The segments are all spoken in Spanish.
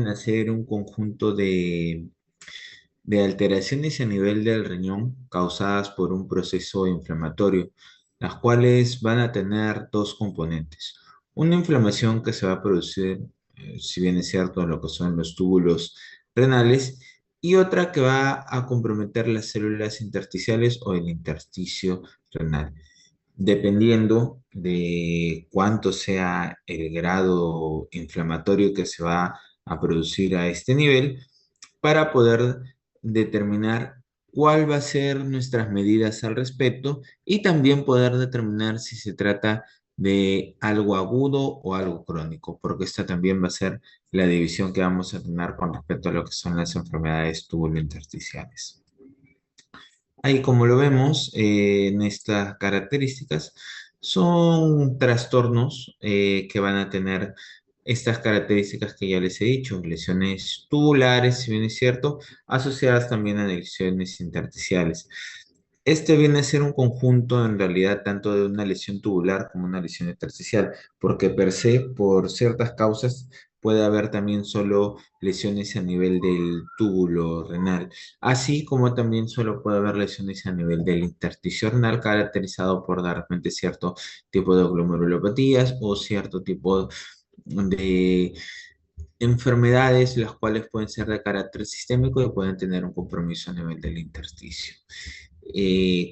hacer un conjunto de alteraciones a nivel del riñón causadas por un proceso inflamatorio, las cuales van a tener dos componentes. Una inflamación que se va a producir, si bien es cierto, en lo que son los túbulos renales, y otra que va a comprometer las células intersticiales o el intersticio renal. Dependiendo de cuánto sea el grado inflamatorio que se va a producir a este nivel, para poder determinar cuál va a ser nuestras medidas al respecto y también poder determinar si se trata de algo agudo o algo crónico, porque esta también va a ser la división que vamos a tener con respecto a lo que son las enfermedades tubulointersticiales. Ahí, como lo vemos, en estas características, son trastornos que van a tener estas características que ya les he dicho, lesiones tubulares, si bien es cierto, asociadas también a lesiones intersticiales. Este viene a ser un conjunto en realidad tanto de una lesión tubular como una lesión intersticial, porque per se, por ciertas causas, puede haber también solo lesiones a nivel del túbulo renal, así como también solo puede haber lesiones a nivel del intersticio renal caracterizado por de repente cierto tipo de glomerulopatías o cierto tipo de enfermedades, las cuales pueden ser de carácter sistémico y pueden tener un compromiso a nivel del intersticio.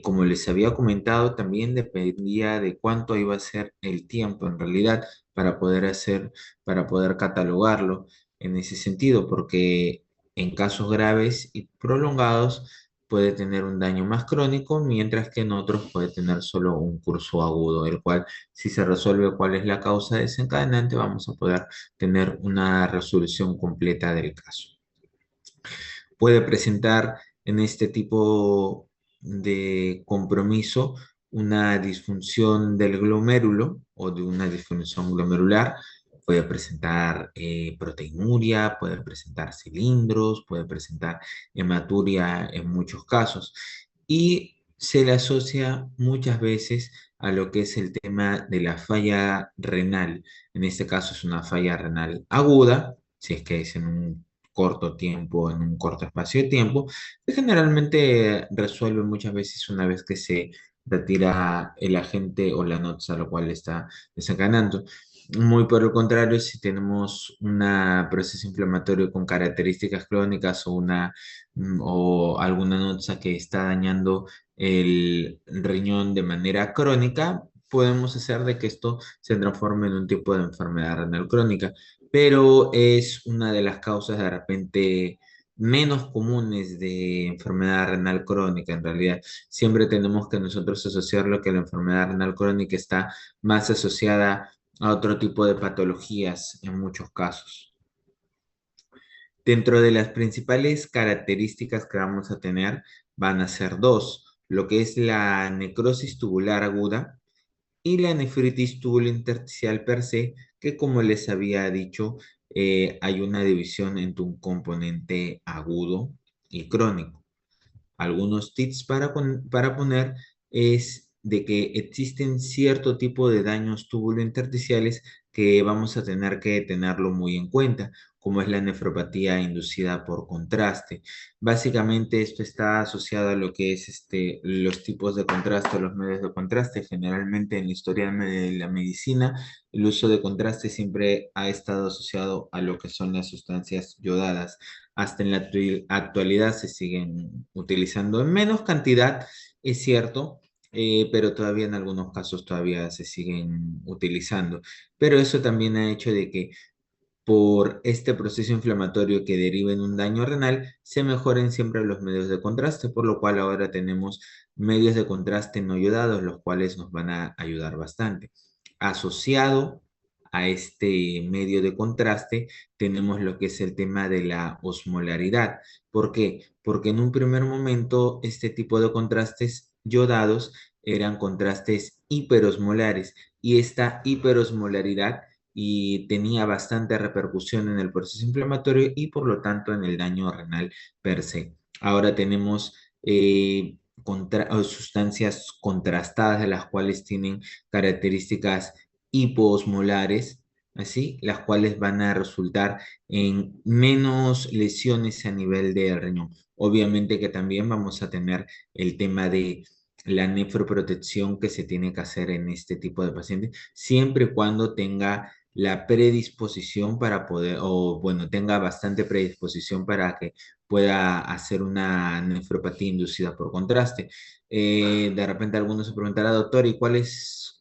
Como les había comentado, también dependía de cuánto iba a ser el tiempo en realidad para poder hacer, para poder catalogarlo en ese sentido, porque en casos graves y prolongados puede tener un daño más crónico, mientras que en otros puede tener solo un curso agudo, el cual si se resuelve cuál es la causa desencadenante, vamos a poder tener una resolución completa del caso. Puede presentar en este tipo de compromiso una disfunción del glomérulo o de una disfunción glomerular. Puede presentar proteinuria, puede presentar cilindros, puede presentar hematuria en muchos casos. Y se le asocia muchas veces a lo que es el tema de la falla renal. En este caso es una falla renal aguda, si es que es en un corto tiempo, en un corto espacio de tiempo, que generalmente resuelve muchas veces una vez que se retira el agente o la noxa, lo cual está desencadenando. Muy por el contrario, si tenemos un proceso inflamatorio con características crónicas o alguna noxa que está dañando el riñón de manera crónica, podemos hacer de que esto se transforme en un tipo de enfermedad renal crónica, pero es una de las causas de repente menos comunes de enfermedad renal crónica. En realidad, siempre tenemos que nosotros asociarlo que la enfermedad renal crónica está más asociada a otro tipo de patologías en muchos casos. Dentro de las principales características que vamos a tener van a ser dos, lo que es la necrosis tubular aguda y la nefritis tubulointersticial per se, que como les había dicho, hay una división entre un componente agudo y crónico. Algunos tips para poner es de que existen cierto tipo de daños tubulointersticiales que vamos a tener que tenerlo muy en cuenta, como es la nefropatía inducida por contraste. Básicamente esto está asociado a lo que es los tipos de contraste, los medios de contraste. Generalmente en la historia de la medicina, el uso de contraste siempre ha estado asociado a lo que son las sustancias yodadas. Hasta en la actualidad se siguen utilizando en menos cantidad, es cierto, pero todavía en algunos casos todavía se siguen utilizando. Pero eso también ha hecho de que por este proceso inflamatorio que deriva en un daño renal, se mejoren siempre los medios de contraste, por lo cual ahora tenemos medios de contraste no yodados, los cuales nos van a ayudar bastante. Asociado a este medio de contraste, tenemos lo que es el tema de la osmolaridad. ¿Por qué? Porque en un primer momento este tipo de contrastes yodados eran contrastes hiperosmolares y esta hiperosmolaridad y tenía bastante repercusión en el proceso inflamatorio y por lo tanto en el daño renal per se. Ahora tenemos o sustancias contrastadas de las cuales tienen características hipoosmolares así, las cuales van a resultar en menos lesiones a nivel del riñón. Obviamente que también vamos a tener el tema de la nefroprotección que se tiene que hacer en este tipo de pacientes, siempre y cuando tenga la predisposición para poder, o bueno, tenga bastante predisposición para que pueda hacer una nefropatía inducida por contraste. De repente algunos se preguntará, doctor, ¿y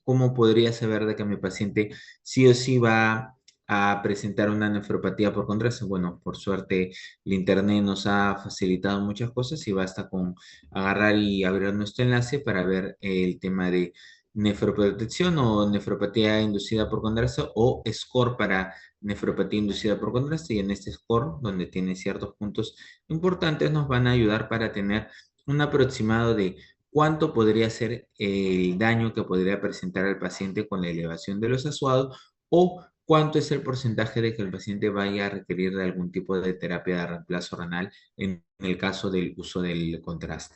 cómo podría saber de que mi paciente sí o sí va a presentar una nefropatía por contraste? Bueno, por suerte el Internet nos ha facilitado muchas cosas y basta con agarrar y abrir nuestro enlace para ver el tema de nefroprotección o nefropatía inducida por contraste o score para nefropatía inducida por contraste, y en este score, donde tiene ciertos puntos importantes, nos van a ayudar para tener un aproximado de cuánto podría ser el daño que podría presentar al paciente con la elevación de los asuados, o cuánto es el porcentaje de que el paciente vaya a requerir de algún tipo de terapia de reemplazo renal en el caso del uso del contraste.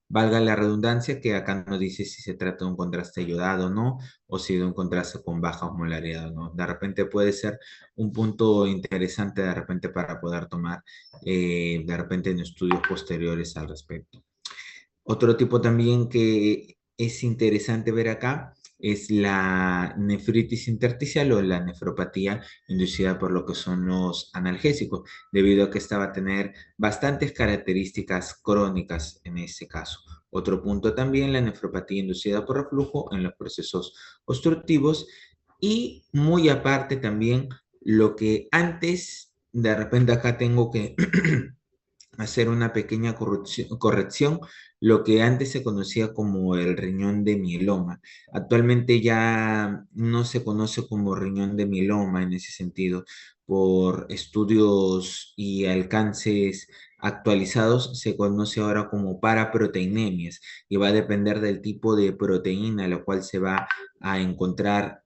Valga la redundancia que acá no dice si se trata de un contraste ayudado o no, o si de un contraste con baja osmolaridad o no. De repente puede ser un punto interesante de repente para poder tomar de repente en estudios posteriores al respecto. Otro tipo también que es interesante ver acá es la nefritis intersticial o la nefropatía inducida por lo que son los analgésicos, debido a que esta va a tener bastantes características crónicas en este caso. Otro punto también, la nefropatía inducida por reflujo en los procesos obstructivos, y muy aparte también lo que antes, de repente acá tengo que hacer una pequeña corrección, lo que antes se conocía como el riñón de mieloma. Actualmente ya no se conoce como riñón de mieloma en ese sentido, por estudios y alcances actualizados, se conoce ahora como paraproteinemias, y va a depender del tipo de proteína la cual se va a encontrar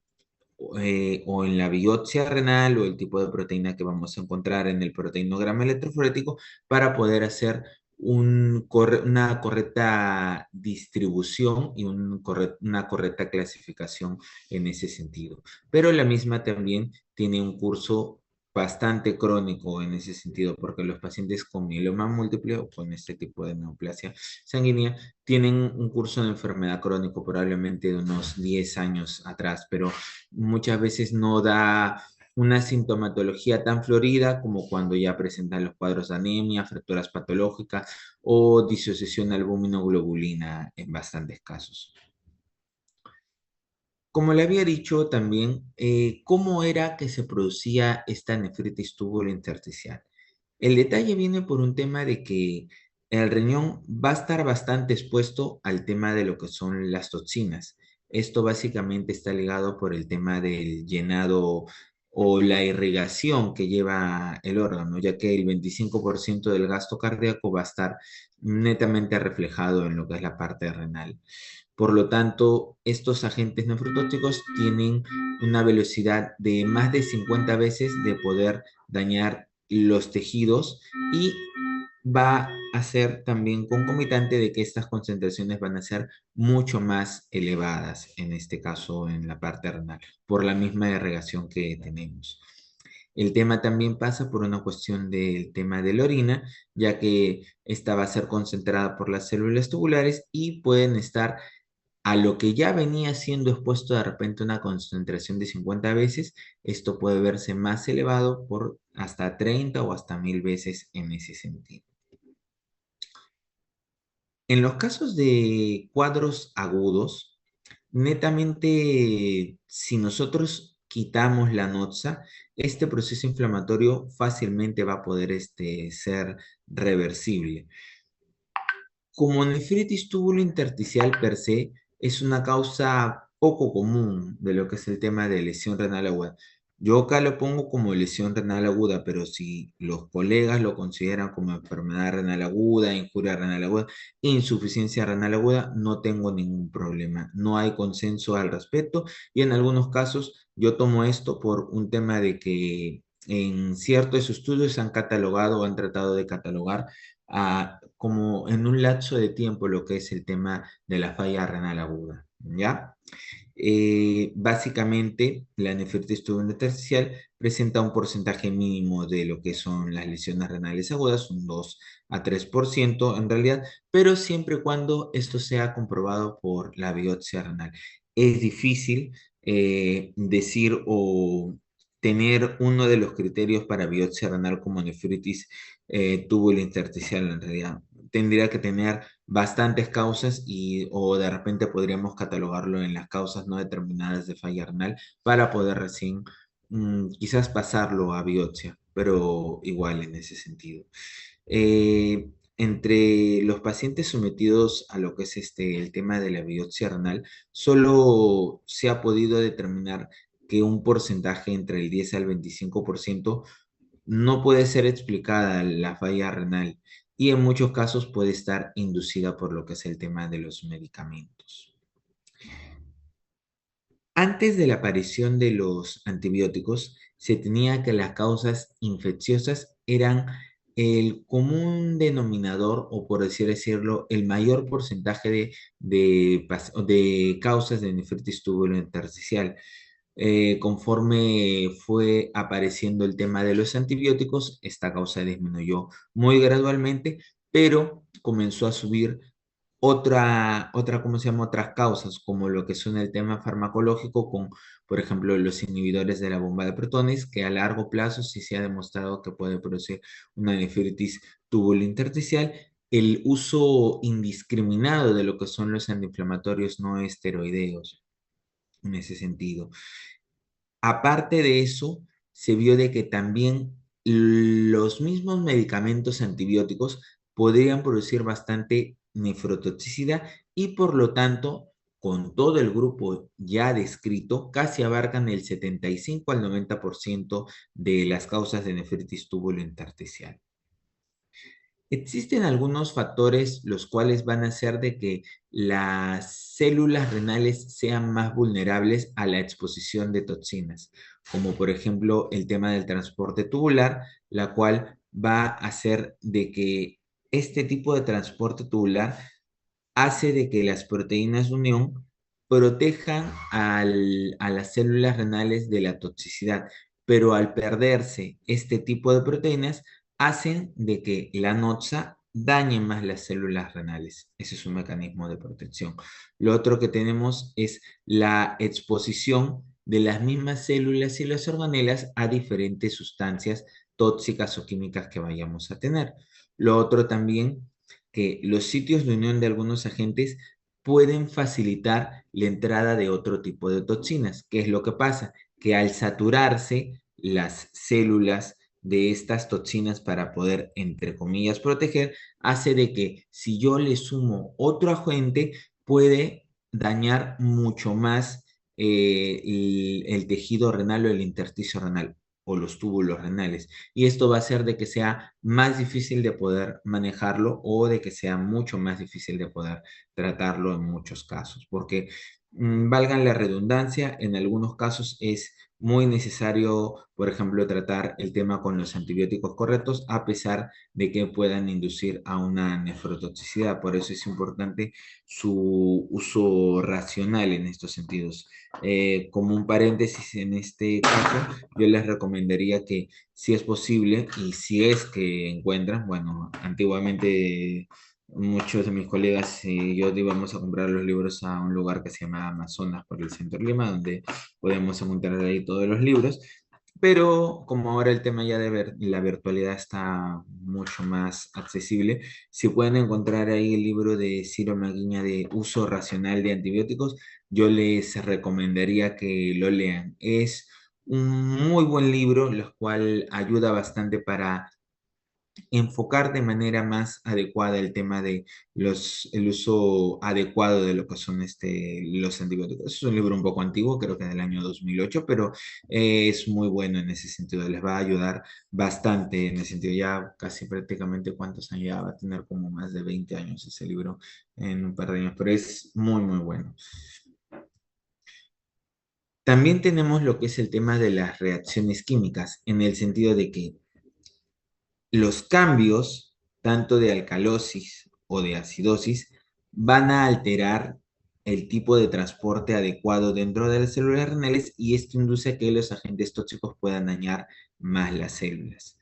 o en la biopsia renal, o el tipo de proteína que vamos a encontrar en el proteinograma electroforético, para poder hacer una correcta distribución y una correcta clasificación en ese sentido. Pero la misma también tiene un curso bastante crónico en ese sentido, porque los pacientes con mieloma múltiple o con este tipo de neoplasia sanguínea tienen un curso de enfermedad crónico probablemente de unos 10 años atrás, pero muchas veces no da una sintomatología tan florida como cuando ya presentan los cuadros de anemia, fracturas patológicas o disociación albúmino-globulina en bastantes casos. Como le había dicho también, ¿cómo era que se producía esta nefritis intersticial? El detalle viene por un tema de que el riñón va a estar bastante expuesto al tema de lo que son las toxinas. Esto básicamente está ligado por el tema del llenado o la irrigación que lleva el órgano, ya que el 25% del gasto cardíaco va a estar netamente reflejado en lo que es la parte renal. Por lo tanto, estos agentes nefrotóxicos tienen una velocidad de más de 50 veces de poder dañar los tejidos, y va a ser también concomitante de que estas concentraciones van a ser mucho más elevadas, en este caso en la parte renal, por la misma irrigación que tenemos. El tema también pasa por una cuestión del tema de la orina, ya que esta va a ser concentrada por las células tubulares y pueden estar a lo que ya venía siendo expuesto de repente una concentración de 50 veces, esto puede verse más elevado por hasta 30 o hasta 1000 veces en ese sentido. En los casos de cuadros agudos, netamente si nosotros quitamos la noxa, este proceso inflamatorio fácilmente va a poder ser reversible. Como nefritis intersticial per se, es una causa poco común de lo que es el tema de lesión renal aguda. Yo acá lo pongo como lesión renal aguda, pero si los colegas lo consideran como enfermedad renal aguda, injuria renal aguda, insuficiencia renal aguda, no tengo ningún problema. No hay consenso al respecto, y en algunos casos yo tomo esto por un tema de que en ciertos estudios se han catalogado o han tratado de catalogar como en un lapso de tiempo lo que es el tema de la falla renal aguda, ¿ya? Básicamente, la nefritis tubulointersticial presenta un porcentaje mínimo de lo que son las lesiones renales agudas, un 2 a 3% en realidad, pero siempre y cuando esto sea comprobado por la biopsia renal. Es difícil decir o tener uno de los criterios para biopsia renal como nefritis tubulointersticial en realidad. Tendría que tener bastantes causas o de repente podríamos catalogarlo en las causas no determinadas de falla renal para poder recién quizás pasarlo a biopsia, pero igual en ese sentido. Entre los pacientes sometidos a lo que es el tema de la biopsia renal, solo se ha podido determinar que un porcentaje entre el 10 al 25% no puede ser explicada la falla renal y en muchos casos puede estar inducida por lo que es el tema de los medicamentos. Antes de la aparición de los antibióticos, se tenía que las causas infecciosas eran el común denominador, o por así decirlo, el mayor porcentaje de causas de nefritis tubulointersticial. Conforme fue apareciendo el tema de los antibióticos, esta causa disminuyó muy gradualmente, pero comenzó a subir ¿cómo se llama? Otras causas, como lo que son el tema farmacológico con, por ejemplo, los inhibidores de la bomba de protones, que a largo plazo sí se ha demostrado que puede producir una nefritis tubulointersticial. El uso indiscriminado de lo que son los antiinflamatorios no esteroideos en ese sentido. Aparte de eso, se vio de que también los mismos medicamentos antibióticos podrían producir bastante nefrotoxicidad y por lo tanto, con todo el grupo ya descrito, casi abarcan el 75 al 90% de las causas de nefritis tubulointersticial. Existen algunos factores los cuales van a hacer de que las células renales sean más vulnerables a la exposición de toxinas, como por ejemplo el tema del transporte tubular, la cual va a hacer de que este tipo de transporte tubular hace de que las proteínas de unión protejan a las células renales de la toxicidad, pero al perderse este tipo de proteínas, hacen de que la noxa dañe más las células renales. Ese es un mecanismo de protección. Lo otro que tenemos es la exposición de las mismas células y las organelas a diferentes sustancias tóxicas o químicas que vayamos a tener. Lo otro también que los sitios de unión de algunos agentes pueden facilitar la entrada de otro tipo de toxinas. ¿Qué es lo que pasa? Que al saturarse las células de estas toxinas para poder, entre comillas, proteger, hace de que si yo le sumo otro agente, puede dañar mucho más el tejido renal o el intersticio renal o los túbulos renales. Y esto va a hacer de que sea más difícil de poder manejarlo o de que sea mucho más difícil de poder tratarlo en muchos casos, porque valgan la redundancia, en algunos casos es muy necesario, por ejemplo, tratar el tema con los antibióticos correctos, a pesar de que puedan inducir a una nefrotoxicidad. Por eso es importante su uso racional en estos sentidos. Como un paréntesis en este caso, yo les recomendaría que si es posible y si es que encuentran, bueno, antiguamente muchos de mis colegas y yo íbamos a comprar los libros a un lugar que se llama Amazonas por el centro de Lima, donde podemos encontrar ahí todos los libros. Pero como ahora el tema ya de la virtualidad está mucho más accesible, si pueden encontrar ahí el libro de Ciro Maguiña de uso racional de antibióticos, yo les recomendaría que lo lean. Es un muy buen libro, el cual ayuda bastante para enfocar de manera más adecuada el tema de el uso adecuado de lo que son los antibióticos. Es un libro un poco antiguo, creo que del año 2008, pero es muy bueno en ese sentido. Les va a ayudar bastante en ese sentido. Ya casi prácticamente cuántos años ya va a tener como más de 20 años ese libro en un par de años, pero es muy, muy bueno. También tenemos lo que es el tema de las reacciones químicas, en el sentido de que los cambios, tanto de alcalosis o de acidosis, van a alterar el tipo de transporte adecuado dentro de las células renales y esto induce a que los agentes tóxicos puedan dañar más las células.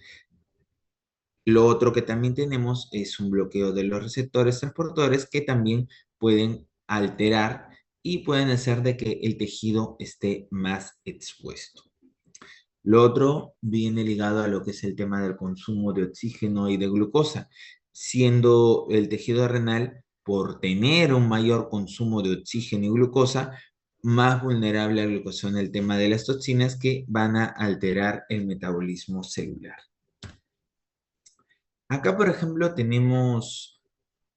Lo otro que también tenemos es un bloqueo de los receptores transportadores que también pueden alterar y pueden hacer de que el tejido esté más expuesto. Lo otro viene ligado a lo que es el tema del consumo de oxígeno y de glucosa, siendo el tejido renal, por tener un mayor consumo de oxígeno y glucosa, más vulnerable a la glucosa en el tema de las toxinas que van a alterar el metabolismo celular. Acá, por ejemplo, tenemos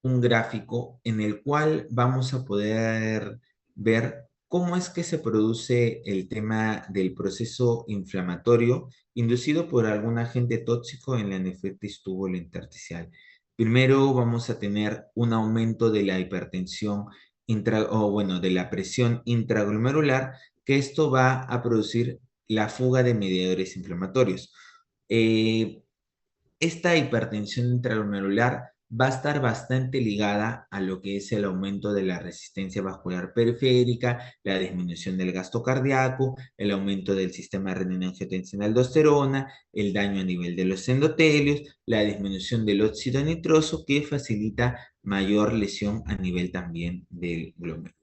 un gráfico en el cual vamos a poder ver cómo es que se produce el tema del proceso inflamatorio inducido por algún agente tóxico en la nefritis tubulointersticial. Primero vamos a tener un aumento de la hipertensión o bueno, de la presión intraglomerular, que esto va a producir la fuga de mediadores inflamatorios. Eh, Esta hipertensión intraglomerular va a estar bastante ligada a lo que es el aumento de la resistencia vascular periférica, la disminución del gasto cardíaco, el aumento del sistema renina-angiotensina-aldosterona, el daño a nivel de los endotelios, la disminución del óxido nitroso que facilita mayor lesión a nivel también del glomérulo.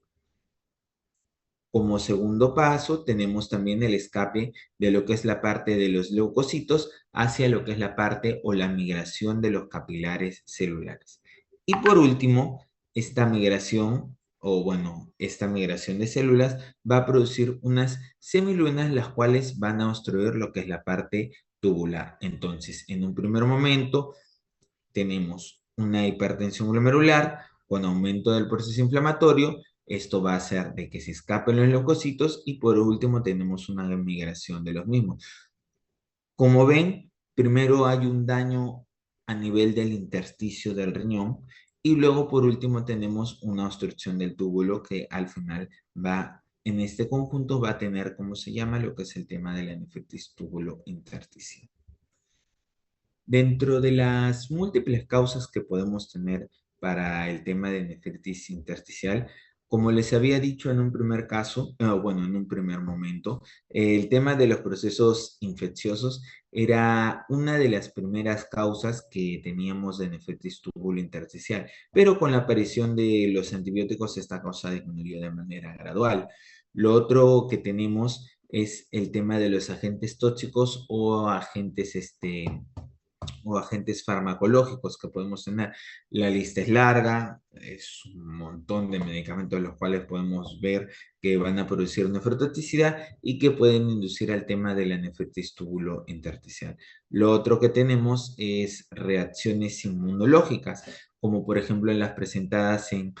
Como segundo paso, tenemos también el escape de lo que es la parte de los leucocitos hacia lo que es la parte o la migración de los capilares celulares. Y por último, esta migración, o bueno, esta migración de células va a producir unas semilunas, las cuales van a obstruir lo que es la parte tubular. Entonces, en un primer momento, tenemos una hipertensión glomerular con aumento del proceso inflamatorio. Esto va a hacer de que se escapen los leucocitos y por último tenemos una migración de los mismos. Como ven, primero hay un daño a nivel del intersticio del riñón y luego por último tenemos una obstrucción del túbulo que al final va, en este conjunto va a tener, como se llama, lo que es el tema de la nefritis túbulo intersticial. Dentro de las múltiples causas que podemos tener para el tema de nefritis intersticial, como les había dicho en un primer caso, bueno, en un primer momento, el tema de los procesos infecciosos era una de las primeras causas que teníamos de nefritis intersticial, pero con la aparición de los antibióticos esta causa disminuyó de manera gradual. Lo otro que tenemos es el tema de los agentes tóxicos o agentes farmacológicos que podemos tener. La lista es larga, es un montón de medicamentos los cuales podemos ver que van a producir nefrotoxicidad y que pueden inducir al tema de la nefritis intersticial. Lo otro que tenemos es reacciones inmunológicas, como por ejemplo las presentadas en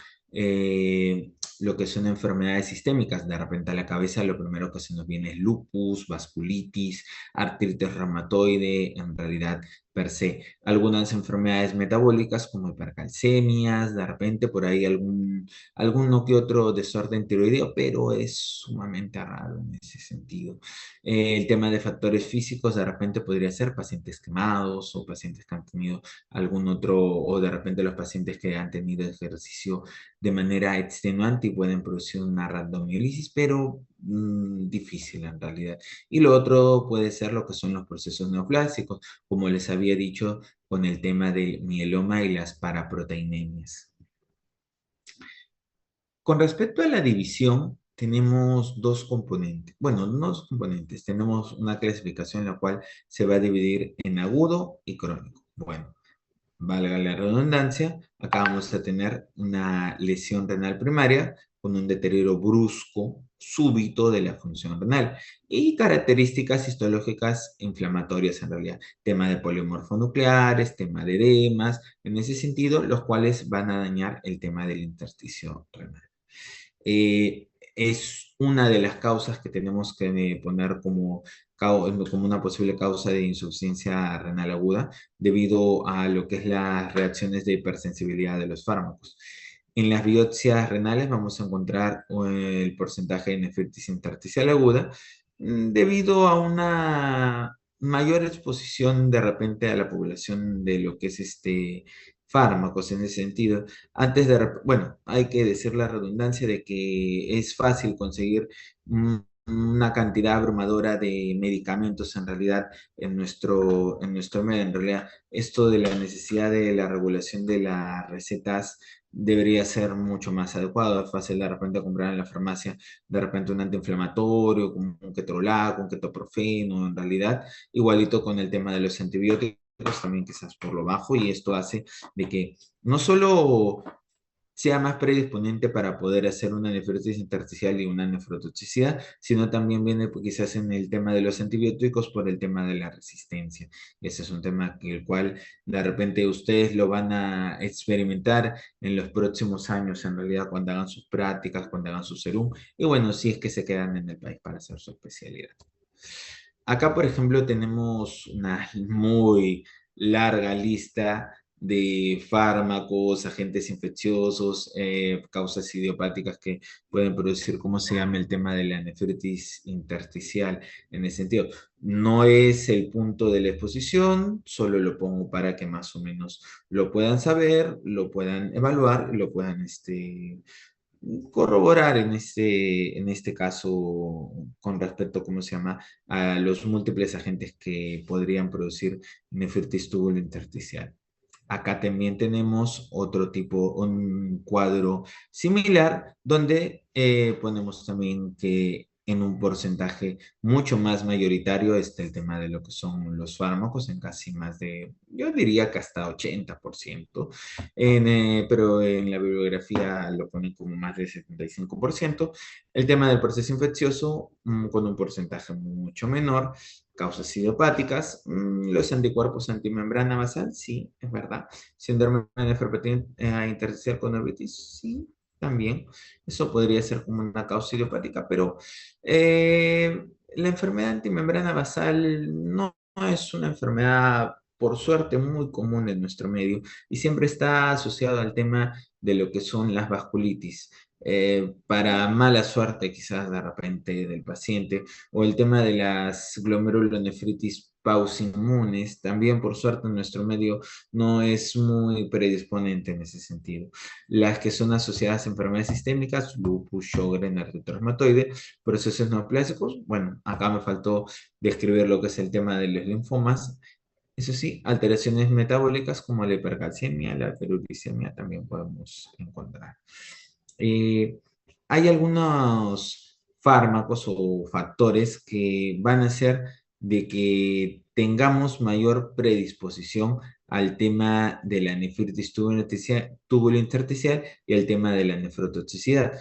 lo que son enfermedades sistémicas. De repente a la cabeza lo primero que se nos viene es lupus, vasculitis, artritis reumatoide, en realidad per se. Algunas enfermedades metabólicas como hipercalcemias, de repente por ahí alguno que otro desorden tiroideo, pero es sumamente raro en ese sentido. El tema de factores físicos, de repente podría ser pacientes quemados o pacientes que han tenido algún otro, o de repente los pacientes que han tenido ejercicio de manera extenuante y pueden producir una rhabdomiolisis, pero difícil en realidad. Y lo otro puede ser lo que son los procesos neoplásicos, como les había dicho con el tema del mieloma y las paraproteinemias. Con respecto a la división, tenemos dos componentes. Bueno, no dos componentes, tenemos una clasificación en la cual se va a dividir en agudo y crónico. Bueno, valga la redundancia, acá vamos a tener una lesión renal primaria con un deterioro brusco, súbito de la función renal y características histológicas inflamatorias en realidad. Tema de polimorfonucleares, tema de edemas, en ese sentido, los cuales van a dañar el tema del intersticio renal. Es una de las causas que tenemos que poner como una posible causa de insuficiencia renal aguda debido a lo que es las reacciones de hipersensibilidad de los fármacos. En las biopsias renales vamos a encontrar el porcentaje de nefritis intersticial aguda debido a una mayor exposición de repente a la población de lo que es fármacos en ese sentido. Bueno, hay que decir la redundancia de que es fácil conseguir una cantidad abrumadora de medicamentos en realidad en nuestro medio. En realidad, esto de la necesidad de la regulación de las recetas debería ser mucho más adecuado. Es fácil de repente comprar en la farmacia de repente un antiinflamatorio, como un ketorolaco, un ketoprofeno, en realidad, igualito con el tema de los antibióticos, también quizás por lo bajo, y esto hace de que no solo sea más predisponente para poder hacer una nefrosis intersticial y una nefrotoxicidad, sino también viene pues, quizás en el tema de los antibióticos por el tema de la resistencia. Ese es un tema que el cual de repente ustedes lo van a experimentar en los próximos años, en realidad, cuando hagan sus prácticas, cuando hagan su serum, y bueno, si es que se quedan en el país para hacer su especialidad. Acá, por ejemplo, tenemos una muy larga lista de fármacos, agentes infecciosos, causas idiopáticas que pueden producir, ¿cómo se llama? El tema de la nefritis intersticial en ese sentido. No es el punto de la exposición, solo lo pongo para que más o menos lo puedan saber, lo puedan evaluar y lo puedan corroborar en este caso con respecto, ¿cómo se llama?, a los múltiples agentes que podrían producir nefritis intersticial. Acá también tenemos otro tipo, un cuadro similar, donde ponemos también que en un porcentaje mucho más mayoritario está el tema de lo que son los fármacos, en casi más de, yo diría que hasta 80%, pero en la bibliografía lo ponen como más de 75%. El tema del proceso infeccioso, con un porcentaje mucho menor, causas idiopáticas, los anticuerpos antimembrana basal, sí, es verdad. Síndrome de nefropatías intersticial con neuritis, sí, también. Eso podría ser como una causa idiopática, pero la enfermedad antimembrana basal no es una enfermedad, por suerte, muy común en nuestro medio y siempre está asociado al tema de lo que son las vasculitis. Para mala suerte quizás de repente del paciente, o el tema de las glomerulonefritis pausinmunes, también por suerte en nuestro medio no es muy predisponente en ese sentido. Las que son asociadas a enfermedades sistémicas, lupus, Sjögren, artritis reumatoide, procesos neoplásicos, bueno, acá me faltó describir lo que es el tema de los linfomas. Eso sí, alteraciones metabólicas como la hipercalcemia, la hiperuricemia también podemos encontrar. Eh, Hay algunos fármacos o factores que van a hacer de que tengamos mayor predisposición al tema de la nefritis tubulointersticial y el tema de la nefrotoxicidad.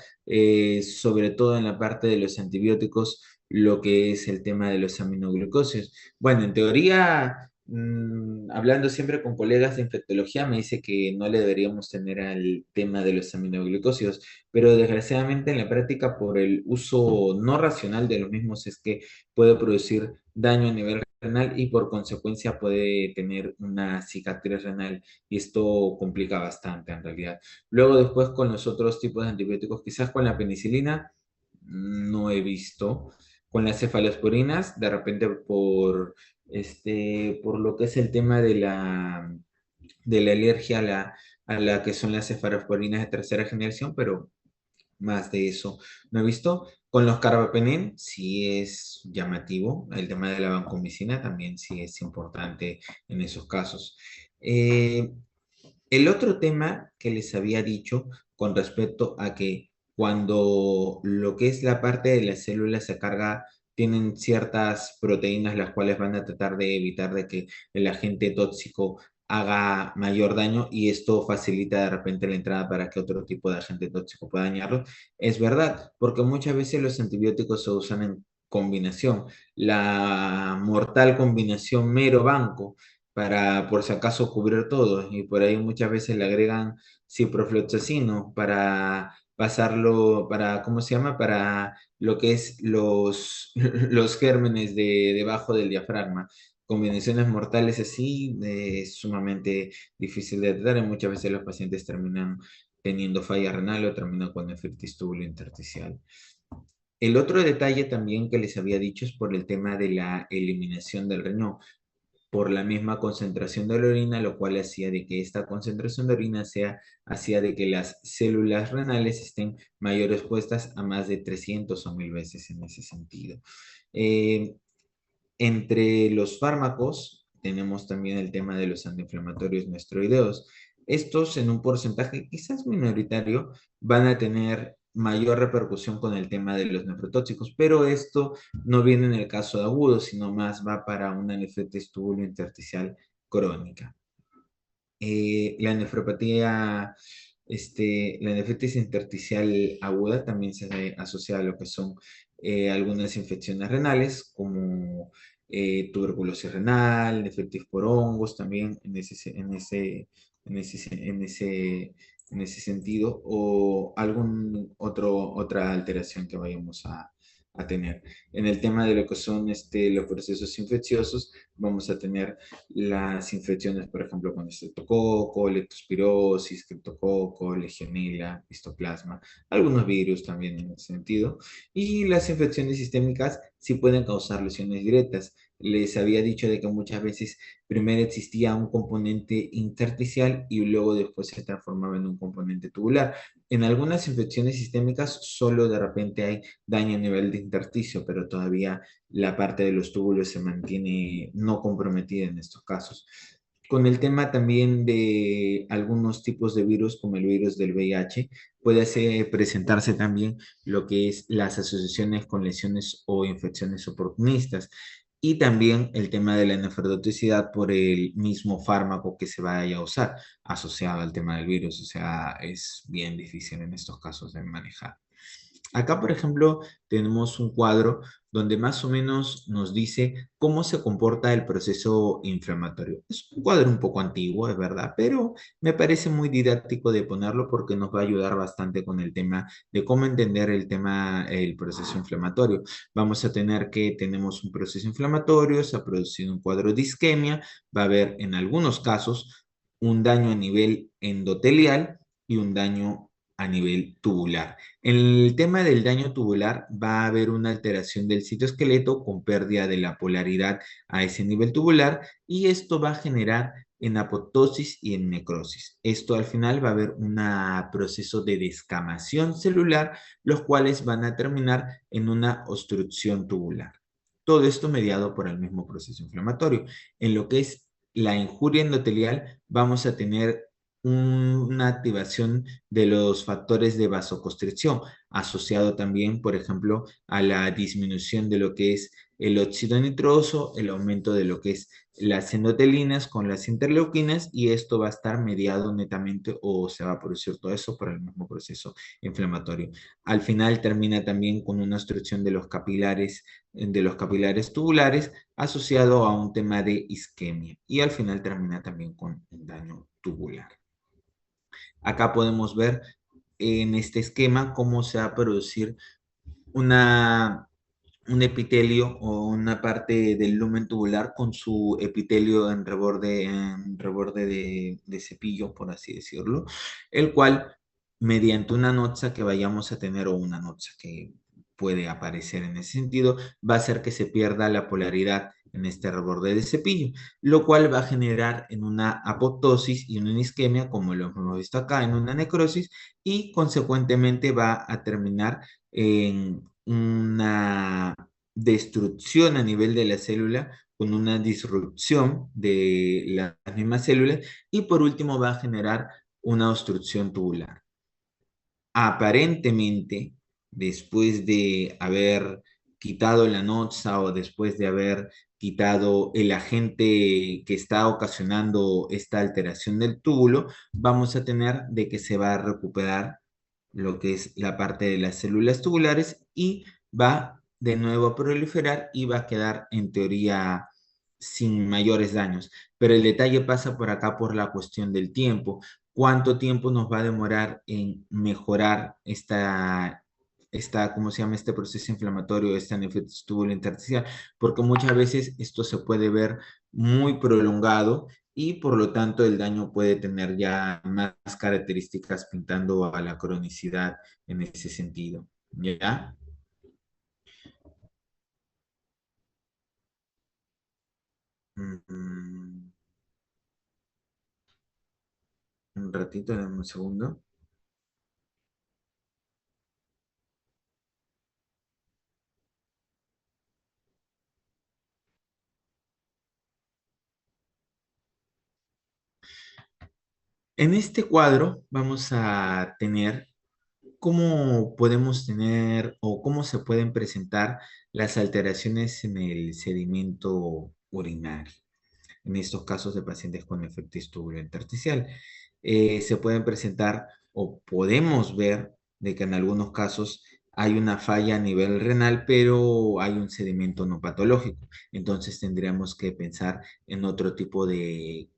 Sobre todo en la parte de los antibióticos, lo que es el tema de los aminoglucósidos. Bueno, en teoría, hablando siempre con colegas de infectología, me dice que no le deberíamos tener al tema de los aminoglucósidos, pero desgraciadamente en la práctica, por el uso no racional de los mismos, es que puede producir daño a nivel renal y por consecuencia puede tener una cicatriz renal, y esto complica bastante en realidad. Luego después con los otros tipos de antibióticos, quizás con la penicilina, no he visto. Con las cefalosporinas, de repente por lo que es el tema de la alergia a la que son las cefalosporinas de tercera generación, pero más de eso no he visto. Con los carbapenem sí es llamativo. El tema de la vancomicina también sí es importante en esos casos. Eh, el otro tema que les había dicho con respecto a que cuando lo que es la parte de las células se carga, tienen ciertas proteínas las cuales van a tratar de evitar de que el agente tóxico haga mayor daño, y esto facilita de repente la entrada para que otro tipo de agente tóxico pueda dañarlo. Es verdad, porque muchas veces los antibióticos se usan en combinación. La mortal combinación mero banco para por si acaso cubrir todo, y por ahí muchas veces le agregan ciprofloxacino para pasarlo, para, ¿cómo se llama? Para lo que es los gérmenes debajo del diafragma. Combinaciones mortales así es sumamente difícil de tratar, y muchas veces los pacientes terminan teniendo falla renal o terminan con nefritis intersticial. El otro detalle también que les había dicho es por el tema de la eliminación del riñón. por la misma concentración de la orina, lo cual hacía de que esta concentración de orina hacía de que las células renales estén mayor expuestas a más de 300 o 1000 veces en ese sentido. Eh, Entre los fármacos tenemos también el tema de los antiinflamatorios no esteroideos. Estos en un porcentaje quizás minoritario van a tener mayor repercusión con el tema de los nefrotóxicos, pero esto no viene en el caso de agudo, sino más va para una nefritis intersticial crónica. La nefropatía, la nefritis intersticial aguda también se asocia a lo que son algunas infecciones renales, como tuberculosis renal, nefritis por hongos, también en ese sentido, o otra alteración que vayamos a tener. En el tema de lo que son los procesos infecciosos, vamos a tener las infecciones, por ejemplo, con estreptococo, leptospirosis, criptococo, legionela, histoplasma, algunos virus también en ese sentido. Y las infecciones sistémicas sí pueden causar lesiones directas. Les había dicho de que muchas veces primero existía un componente intersticial y luego después se transformaba en un componente tubular. En algunas infecciones sistémicas solo de repente hay daño a nivel de intersticio, pero todavía la parte de los túbulos se mantiene no comprometida en estos casos. Con el tema también de algunos tipos de virus, como el virus del VIH, presentarse también lo que es las asociaciones con lesiones o infecciones oportunistas. Y también el tema de la nefrotoxicidad por el mismo fármaco que se vaya a usar asociado al tema del virus. O sea, es bien difícil en estos casos de manejar. Acá, por ejemplo, tenemos un cuadro donde más o menos nos dice cómo se comporta el proceso inflamatorio. Es un cuadro un poco antiguo, es verdad, pero me parece muy didáctico de ponerlo porque nos va a ayudar bastante con el tema de cómo entender el proceso inflamatorio. Vamos a tener que tenemos un proceso inflamatorio, se ha producido un cuadro de isquemia, va a haber en algunos casos un daño a nivel endotelial y un daño a nivel tubular. En el tema del daño tubular va a haber una alteración del citoesqueleto con pérdida de la polaridad a ese nivel tubular y esto va a generar en apoptosis y en necrosis. Esto al final va a haber un proceso de descamación celular, los cuales van a terminar en una obstrucción tubular. Todo esto mediado por el mismo proceso inflamatorio. En lo que es la injuria endotelial, vamos a tener una activación de los factores de vasoconstricción, asociado también, por ejemplo, a la disminución de lo que es el óxido nitroso, el aumento de lo que es las endotelinas con las interleuquinas, y esto va a estar mediado netamente o se va a producir todo eso por el mismo proceso inflamatorio. Al final termina también con una obstrucción de los capilares tubulares, asociado a un tema de isquemia, y al final termina también con un daño tubular. Acá podemos ver en este esquema cómo se va a producir una, un epitelio o una parte del lumen tubular con su epitelio en reborde de cepillo, por así decirlo, el cual mediante una noxa que vayamos a tener o una noxa que puede aparecer en ese sentido, va a hacer que se pierda la polaridad en este reborde de cepillo, lo cual va a generar en una apoptosis y una isquemia, como lo hemos visto acá, en una necrosis, y consecuentemente va a terminar en una destrucción a nivel de la célula con una disrupción de las mismas células y por último va a generar una obstrucción tubular. Aparentemente, después de haber quitado la noxa o después de haber quitado el agente que está ocasionando esta alteración del túbulo, vamos a tener de que se va a recuperar lo que es la parte de las células tubulares y va de nuevo a proliferar y va a quedar en teoría sin mayores daños. Pero el detalle pasa por acá por la cuestión del tiempo. ¿Cuánto tiempo nos va a demorar en mejorar ¿cómo se llama? Este proceso inflamatorio, esta nefritis intersticial? Porque muchas veces esto se puede ver muy prolongado y por lo tanto el daño puede tener ya más características pintando a la cronicidad en ese sentido. ¿Ya? Mm, un ratito, dame un segundo. En este cuadro vamos a tener cómo podemos tener o cómo se pueden presentar las alteraciones en el sedimento urinario, en estos casos de pacientes con efecto tubulares intersticial. Se pueden presentar o podemos ver de que en algunos casos hay una falla a nivel renal, pero hay un sedimento no patológico. Entonces tendríamos que pensar en otro tipo de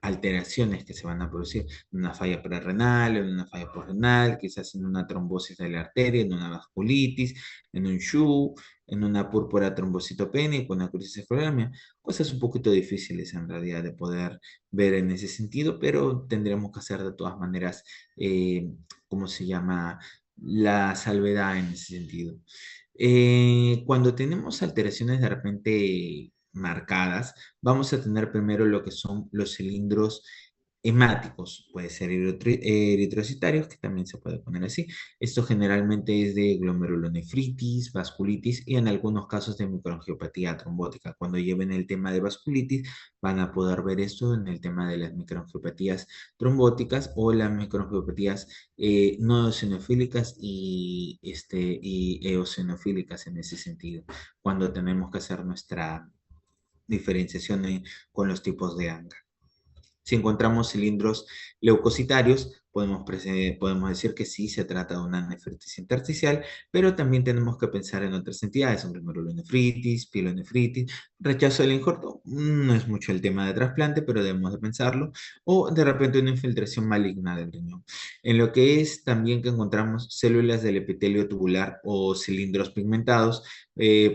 alteraciones que se van a producir, en una falla prerrenal, en una falla posrenal, quizás en una trombosis de la arteria, en una vasculitis, en un SHU, en una púrpura trombocitopénica, una crisis esclerodermia, cosas un poquito difíciles en realidad de poder ver en ese sentido, pero tendremos que hacer de todas maneras, ¿cómo se llama? La salvedad en ese sentido. Cuando tenemos alteraciones de repente marcadas, vamos a tener primero lo que son los cilindros hemáticos, puede ser eritrocitarios, que también se puede poner así. Esto generalmente es de glomerulonefritis, vasculitis y en algunos casos de microangiopatía trombótica. Cuando lleven el tema de vasculitis, van a poder ver esto en el tema de las microangiopatías trombóticas o las microangiopatías no eosinofílicas y eosinofílicas en ese sentido, cuando tenemos que hacer nuestra diferenciación con los tipos de ANGA. Si encontramos cilindros leucocitarios, podemos decir que sí se trata de una nefritis intersticial, pero también tenemos que pensar en otras entidades, son glomerulonefritis, pielonefritis, rechazo del injerto, no es mucho el tema de trasplante, pero debemos de pensarlo, o de repente una infiltración maligna del riñón. En lo que es también que encontramos células del epitelio tubular o cilindros pigmentados,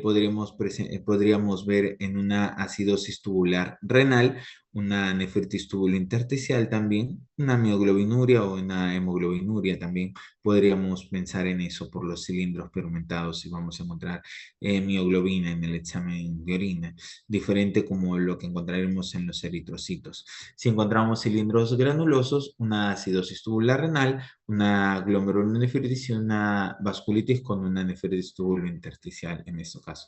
podríamos ver en una acidosis tubular renal, una nefritis tubulointersticial también, una mioglobinuria o una hemoglobinuria también. Podríamos pensar en eso por los cilindros pigmentados y vamos a encontrar mioglobina en el examen de orina, diferente como lo que encontraremos en los eritrocitos. Si encontramos cilindros granulosos, una acidosis tubular renal, una glomerulonefritis y una vasculitis con una nefritis tubulointersticial en este caso.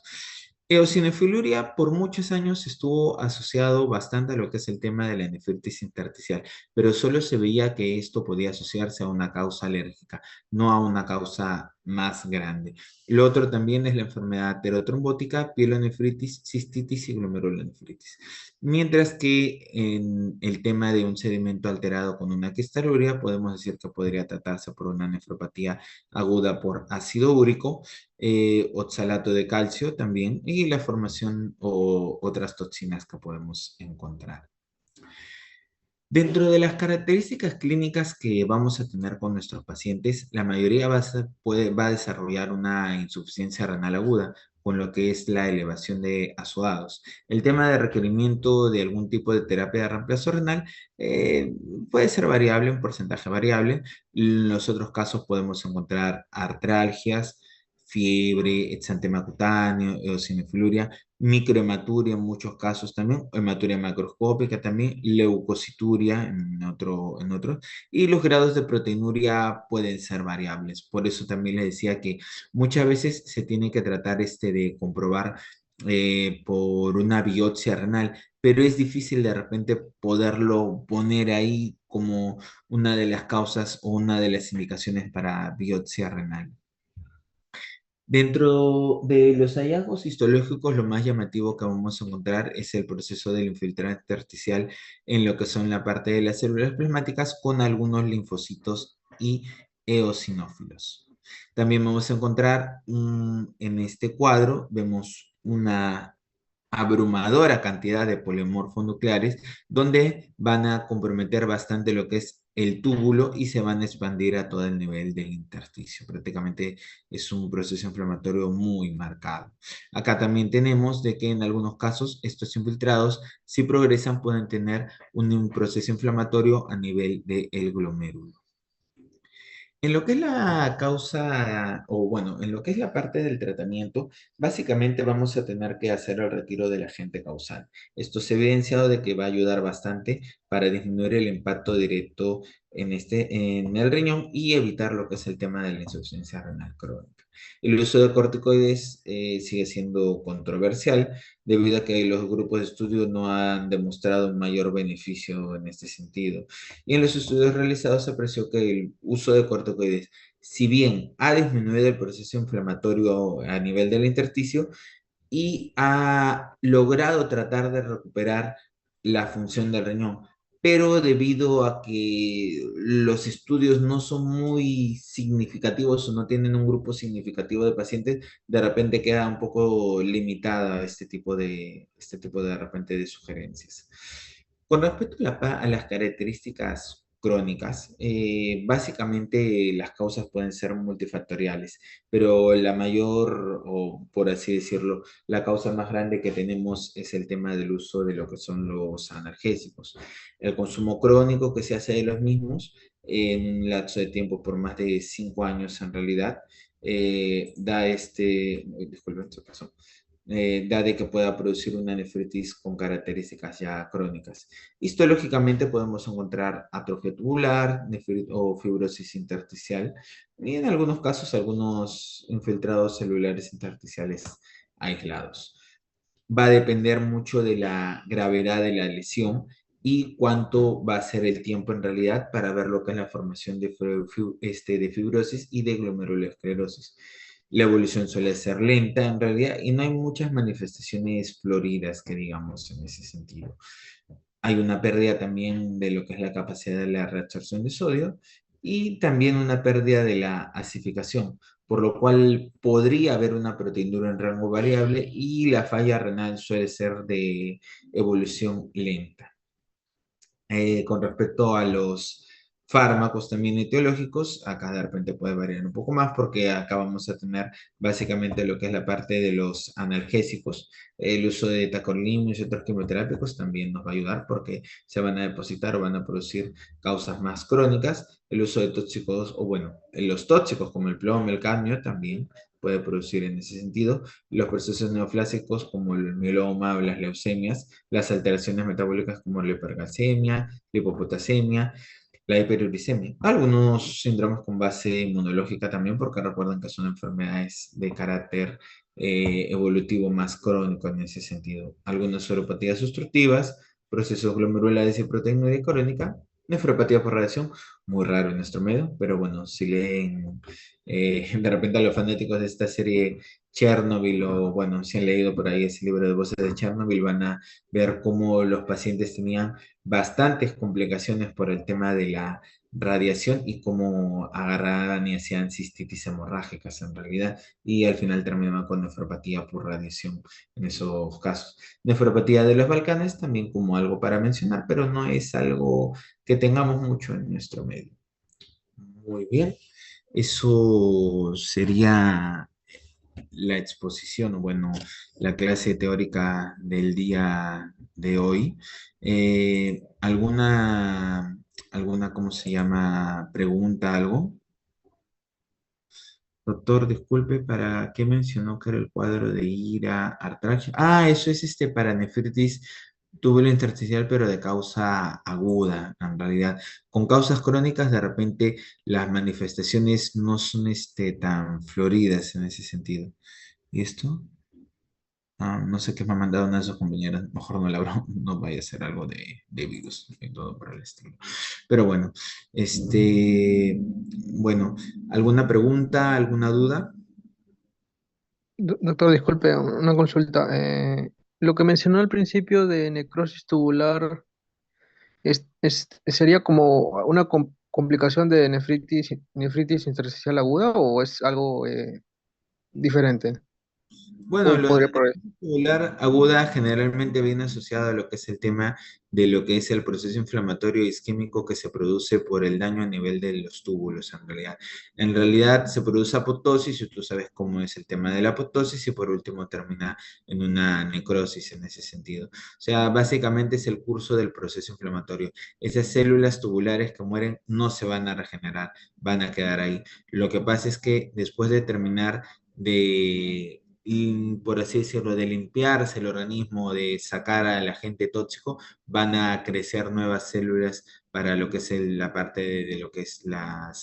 Eosinofiluria por muchos años estuvo asociado bastante a lo que es el tema de la nefritis intersticial, pero solo se veía que esto podía asociarse a una causa alérgica, no a una causa más grande. Lo otro también es la enfermedad aterotrombótica, pielonefritis, cistitis y glomerulonefritis. Mientras que en el tema de un sedimento alterado con una quistaruria, podemos decir que podría tratarse por una nefropatía aguda por ácido úrico, oxalato de calcio también y la formación o otras toxinas que podemos encontrar. Dentro de las características clínicas que vamos a tener con nuestros pacientes, la mayoría va a desarrollar una insuficiencia renal aguda, con lo que es la elevación de azoados. El tema de requerimiento de algún tipo de terapia de reemplazo renal eh, puede ser variable, un porcentaje variable. En los otros casos podemos encontrar artralgias, fiebre, exantema cutáneo, eosinofluria, microhematuria en muchos casos también, hematuria macroscópica también, leucocituria en otros, y los grados de proteinuria pueden ser variables. Por eso también les decía que muchas veces se tiene que tratar de comprobar por una biopsia renal, pero es difícil de repente poderlo poner ahí como una de las causas o una de las indicaciones para biopsia renal. Dentro de los hallazgos histológicos, lo más llamativo que vamos a encontrar es el proceso del infiltrante intersticial en lo que son la parte de las células plasmáticas con algunos linfocitos y eosinófilos. También vamos a encontrar en este cuadro, vemos una abrumadora cantidad de polimorfonucleares donde van a comprometer bastante lo que es el túbulo y se van a expandir a todo el nivel del intersticio. Prácticamente es un proceso inflamatorio muy marcado. Acá también tenemos de que en algunos casos estos infiltrados, si progresan, pueden tener un proceso inflamatorio a nivel del glomérulo. En lo que es la causa, o bueno, en lo que es la parte del tratamiento, básicamente vamos a tener que hacer el retiro del agente causal. Esto se ha evidenciado de que va a ayudar bastante para disminuir el impacto directo en el riñón y evitar lo que es el tema de la insuficiencia renal crónica. El uso de corticoides sigue siendo controversial debido a que los grupos de estudio no han demostrado un mayor beneficio en este sentido. Y en los estudios realizados se apreció que el uso de corticoides, si bien ha disminuido el proceso inflamatorio a nivel del intersticio y ha logrado tratar de recuperar la función del riñón, pero debido a que los estudios no son muy significativos o no tienen un grupo significativo de pacientes, de repente queda un poco limitada este tipo de repente de sugerencias. Con respecto a las características crónicas, básicamente las causas pueden ser multifactoriales, pero la mayor, o por así decirlo, la causa más grande que tenemos es el tema del uso de lo que son los analgésicos. El consumo crónico que se hace de los mismos en un lapso de tiempo por más de 5 años en realidad, uy, disculpen, se pasó, da de que pueda producir una nefritis con características ya crónicas. Histológicamente podemos encontrar atrofia tubular o fibrosis intersticial y en algunos casos algunos infiltrados celulares intersticiales aislados. Va a depender mucho de la gravedad de la lesión y cuánto va a ser el tiempo en realidad para ver lo que es la formación de fibrosis y de glomerulosclerosis. La evolución suele ser lenta en realidad y no hay muchas manifestaciones floridas que digamos en ese sentido. Hay una pérdida también de lo que es la capacidad de la reabsorción de sodio y también una pérdida de la acidificación, por lo cual podría haber una proteinura en rango variable y la falla renal suele ser de evolución lenta. Con respecto a los fármacos también etiológicos, acá de repente puede variar un poco más porque acá vamos a tener básicamente lo que es la parte de los analgésicos. El uso de tacrolimus y otros quimioterápicos también nos va a ayudar porque se van a depositar o van a producir causas más crónicas. El uso de tóxicos, o bueno, los tóxicos como el plomo, el cadmio también puede producir en ese sentido. Los procesos neoplásicos como el mieloma o las leucemias, las alteraciones metabólicas como la hiperglicemia, la hipopotasemia, la hiperuricemia. Algunos síndromes con base inmunológica también, porque recuerden que son enfermedades de carácter evolutivo más crónico en ese sentido. Algunas neuropatías obstructivas, procesos glomerulares y proteinuria crónica, nefropatía por radiación, muy raro en nuestro medio, pero bueno, si leen de repente a los fanáticos de esta serie Chernobyl o bueno, si han leído por ahí ese libro de Voces de Chernobyl, van a ver cómo los pacientes tenían bastantes complicaciones por el tema de la radiación y cómo agarraban y hacían cistitis hemorrágicas en realidad y al final terminaban con nefropatía por radiación en esos casos. Nefropatía de los Balcanes también como algo para mencionar, pero no es algo que tengamos mucho en nuestro medio. Muy bien. Eso sería la exposición, o bueno, la clase teórica del día de hoy. ¿Alguna, cómo se llama, pregunta, algo? Doctor, disculpe, ¿para qué mencionó que era el cuadro de ira, artragia? Ah, eso es para nefritis túbulo intersticial, pero de causa aguda, en realidad. Con causas crónicas, de repente, las manifestaciones no son tan floridas en ese sentido. ¿Y esto? No sé qué me ha mandado una de sus compañeras, mejor no la abro, no vaya a ser algo de virus y todo por el estilo. Pero bueno, bueno, ¿alguna pregunta, alguna duda? Doctor, disculpe, una consulta. Lo que mencionó al principio de necrosis tubular ¿sería como una complicación de nefritis intersticial aguda o es algo diferente? Bueno, o lo de podría la por ahí. nefritis tubular aguda generalmente viene asociado a lo que es el tema de lo que es el proceso inflamatorio y isquémico que se produce por el daño a nivel de los túbulos, en realidad. En realidad se produce apoptosis, y tú sabes cómo es el tema de la apoptosis, y por último termina en una necrosis en ese sentido. O sea, básicamente es el curso del proceso inflamatorio. Esas células tubulares que mueren no se van a regenerar, van a quedar ahí. Lo que pasa es que después de terminar de, por así decirlo, de limpiarse el organismo, de sacar al agente tóxico, van a crecer nuevas células para lo que es la parte de lo que es la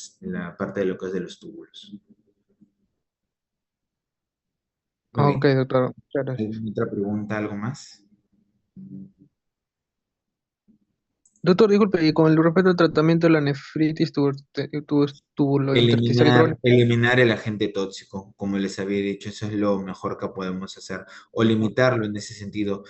parte de lo que es de los túbulos. Muy Ah, ok, bien. doctor, muchas gracias. ¿Alguna otra pregunta, algo más? Doctor, disculpe, y con el respecto al tratamiento de la nefritis tubulointersticial Eliminar, crónica. eliminar el agente tóxico, como les había dicho, eso es lo mejor que podemos hacer, o limitarlo en ese sentido.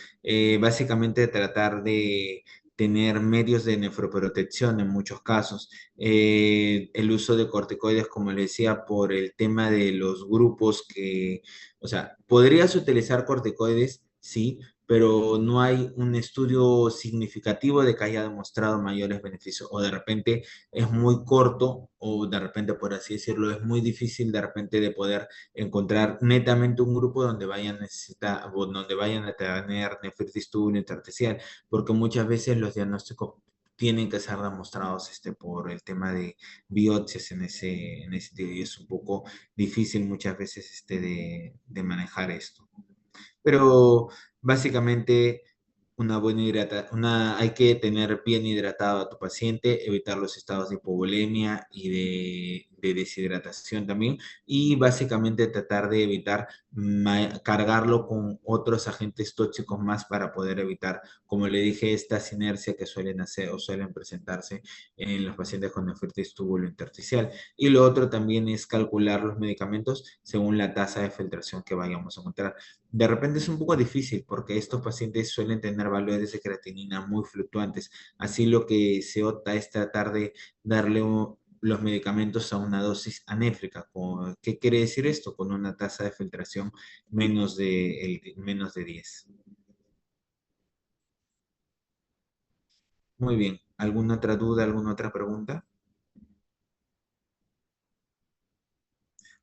Básicamente tratar de tener medios de nefroprotección en muchos casos. El uso de corticoides, como les decía, por el tema de los grupos que, o sea, podrías utilizar corticoides, sí, pero no hay un estudio significativo de que haya demostrado mayores beneficios, o de repente es muy corto, o de repente, por así decirlo, es muy difícil de repente de poder encontrar netamente un grupo donde vayan a necesitar, o donde vayan a tener nefritis intersticial, porque muchas veces los diagnósticos tienen que ser demostrados por el tema de biopsias en ese sentido, y es un poco difícil muchas veces de manejar esto. Pero básicamente hay que tener bien hidratado a tu paciente, evitar los estados de hipovolemia y de deshidratación también, y básicamente tratar de evitar cargarlo con otros agentes tóxicos más para poder evitar, como le dije, esta sinergia que suelen hacer o suelen presentarse en los pacientes con nefritis intersticial. Y lo otro también es calcular los medicamentos según la tasa de filtración que vayamos a encontrar. De repente es un poco difícil porque estos pacientes suelen tener valores de creatinina muy fluctuantes. Así lo que se opta es tratar de darle los medicamentos a una dosis anéfrica. ¿Qué quiere decir esto? Con una tasa de filtración menos de 10. Muy bien. ¿Alguna otra duda, alguna otra pregunta?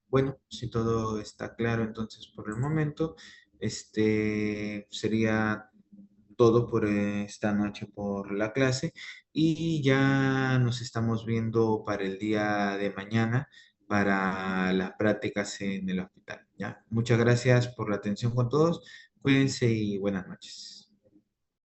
Bueno, si todo está claro, entonces por el momento, sería todo por esta noche por la clase, y ya nos estamos viendo para el día de mañana para las prácticas en el hospital, ¿ya? Muchas gracias por la atención con todos. Cuídense y buenas noches.